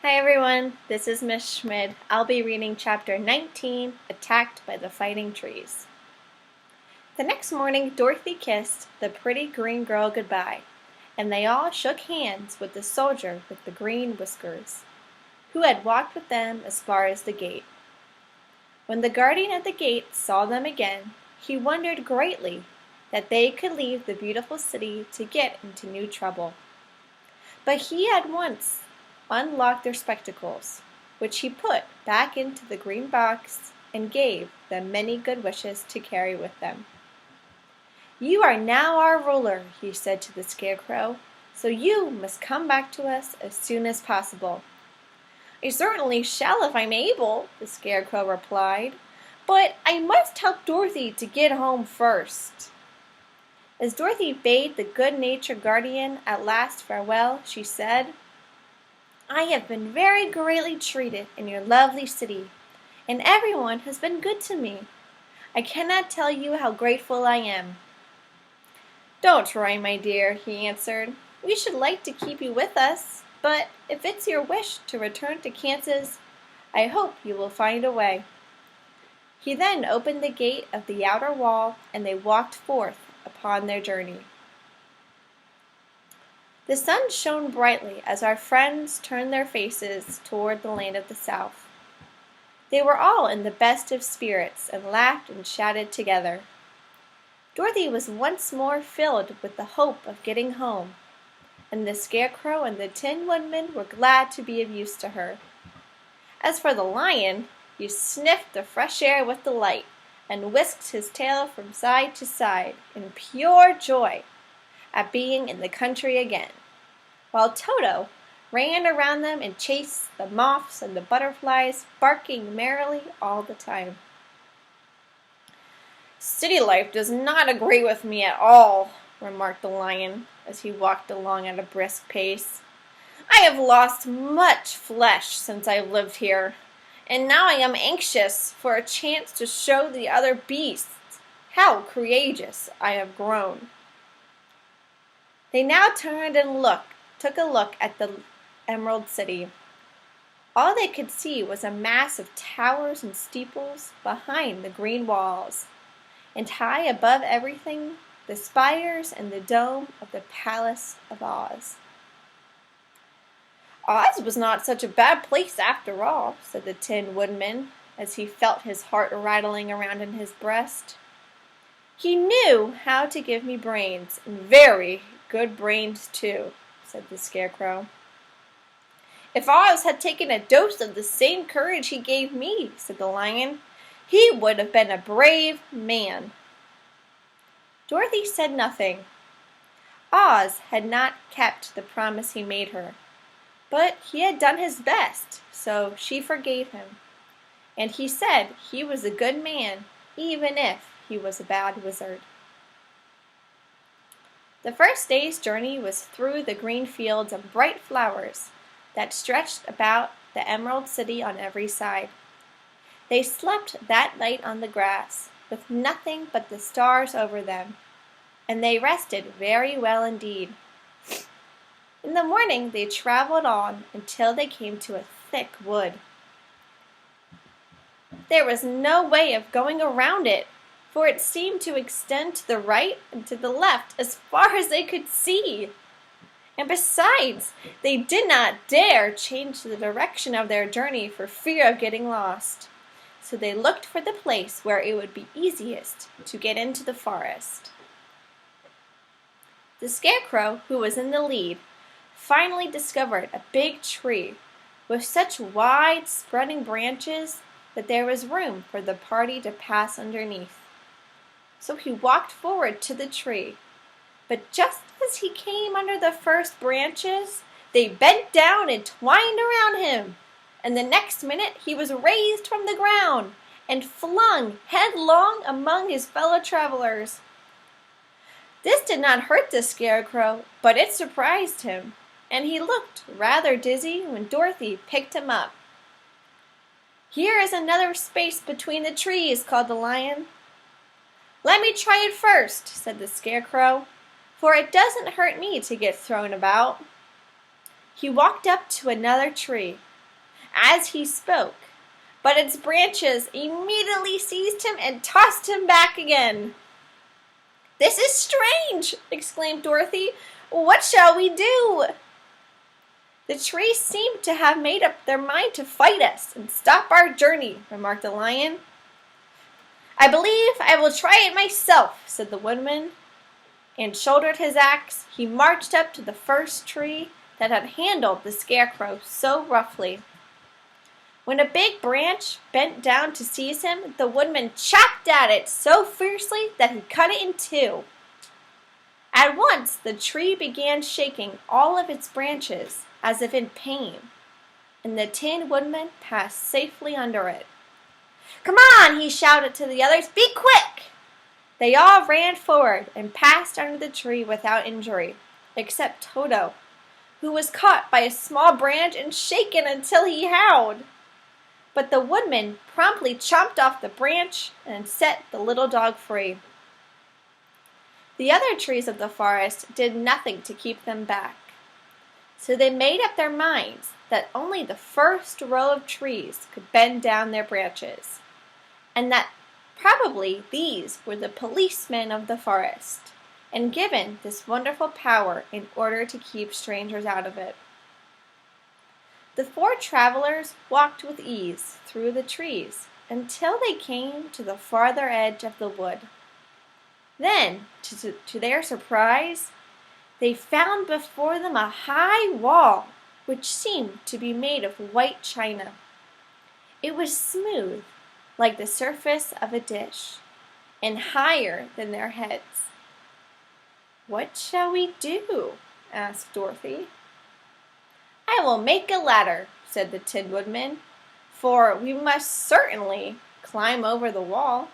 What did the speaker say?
Hi everyone, this is Miss Schmid. I'll be reading chapter 19, Attacked by the Fighting Trees. The next morning, Dorothy kissed the pretty green girl goodbye, and they all shook hands with the soldier with the green whiskers, who had walked with them as far as the gate. When the guardian at the gate saw them again, he wondered greatly that they could leave the beautiful city to get into new trouble. But he at once unlocked their spectacles, which he put back into the green box and gave them many good wishes to carry with them. "You are now our ruler," he said to the Scarecrow, "so you must come back to us as soon as possible." "I certainly shall if I'm able," the Scarecrow replied, "but I must help Dorothy to get home first." As Dorothy bade the good-natured guardian at last farewell, she said, "I have been very greatly treated in your lovely city, and everyone has been good to me. I cannot tell you how grateful I am." "Don't try, my dear," he answered. "We should like to keep you with us, but if it's your wish to return to Kansas, I hope you will find a way." He then opened the gate of the outer wall, and they walked forth upon their journey. The sun shone brightly as our friends turned their faces toward the land of the South. They were all in the best of spirits and laughed and shouted together. Dorothy was once more filled with the hope of getting home, and the Scarecrow and the Tin Woodman were glad to be of use to her. As for the Lion, he sniffed the fresh air with delight and whisked his tail from side to side in pure joy at being in the country again, while Toto ran around them and chased the moths and the butterflies, barking merrily all the time. "City life does not agree with me at all," remarked the Lion as he walked along at a brisk pace. "I have lost much flesh since I lived here, and now I am anxious for a chance to show the other beasts how courageous I have grown." They now turned and took a look at the Emerald City. All they could see was a mass of towers and steeples behind the green walls, and high above everything, the spires and the dome of the Palace of Oz. "Oz was not such a bad place after all," said the Tin Woodman, as he felt his heart rattling around in his breast. "He knew how to give me brains, and very good brains too," said the Scarecrow. "If Oz had taken a dose of the same courage he gave me," said the Lion, "he would have been a brave man." Dorothy said nothing. Oz had not kept the promise he made her, but he had done his best, so she forgave him, and he said he was a good man even if he was a bad wizard. The first day's journey was through the green fields and bright flowers that stretched about the Emerald City on every side. They slept that night on the grass, with nothing but the stars over them, and they rested very well indeed. In the morning they traveled on until they came to a thick wood. There was no way of going around it, for it seemed to extend to the right and to the left as far as they could see. And besides, they did not dare change the direction of their journey for fear of getting lost. So they looked for the place where it would be easiest to get into the forest. The Scarecrow, who was in the lead, finally discovered a big tree with such wide spreading branches that there was room for the party to pass underneath. So he walked forward to the tree, but just as he came under the first branches, they bent down and twined around him, and the next minute he was raised from the ground and flung headlong among his fellow travelers. This did not hurt the Scarecrow, but it surprised him, and he looked rather dizzy when Dorothy picked him up. "Here is another space between the trees," called the Lion. "Let me try it first," said the Scarecrow, "for it doesn't hurt me to get thrown about." He walked up to another tree as he spoke, but its branches immediately seized him and tossed him back again. "This is strange!" exclaimed Dorothy. "What shall we do?" "The trees seem to have made up their mind to fight us and stop our journey," remarked the lion. "I believe I will try it myself," said the woodman, and shouldered his axe. He marched up to the first tree that had handled the scarecrow so roughly. When a big branch bent down to seize him, the woodman chopped at it so fiercely that he cut it in two. At once the tree began shaking all of its branches as if in pain, and the Tin Woodman passed safely under it. "Come on!" he shouted to the others. "Be quick!" They all ran forward and passed under the tree without injury, except Toto, who was caught by a small branch and shaken until he howled. But the woodman promptly chopped off the branch and set the little dog free. The other trees of the forest did nothing to keep them back, so they made up their minds that only the first row of trees could bend down their branches, and that probably these were the policemen of the forest, and given this wonderful power in order to keep strangers out of it. The four travelers walked with ease through the trees until they came to the farther edge of the wood. Then, to their surprise, they found before them a high wall which seemed to be made of white china. It was smooth, like the surface of a dish, and higher than their heads. "What shall we do?" asked Dorothy. "I will make a ladder," said the Tin Woodman, "for we must certainly climb over the wall."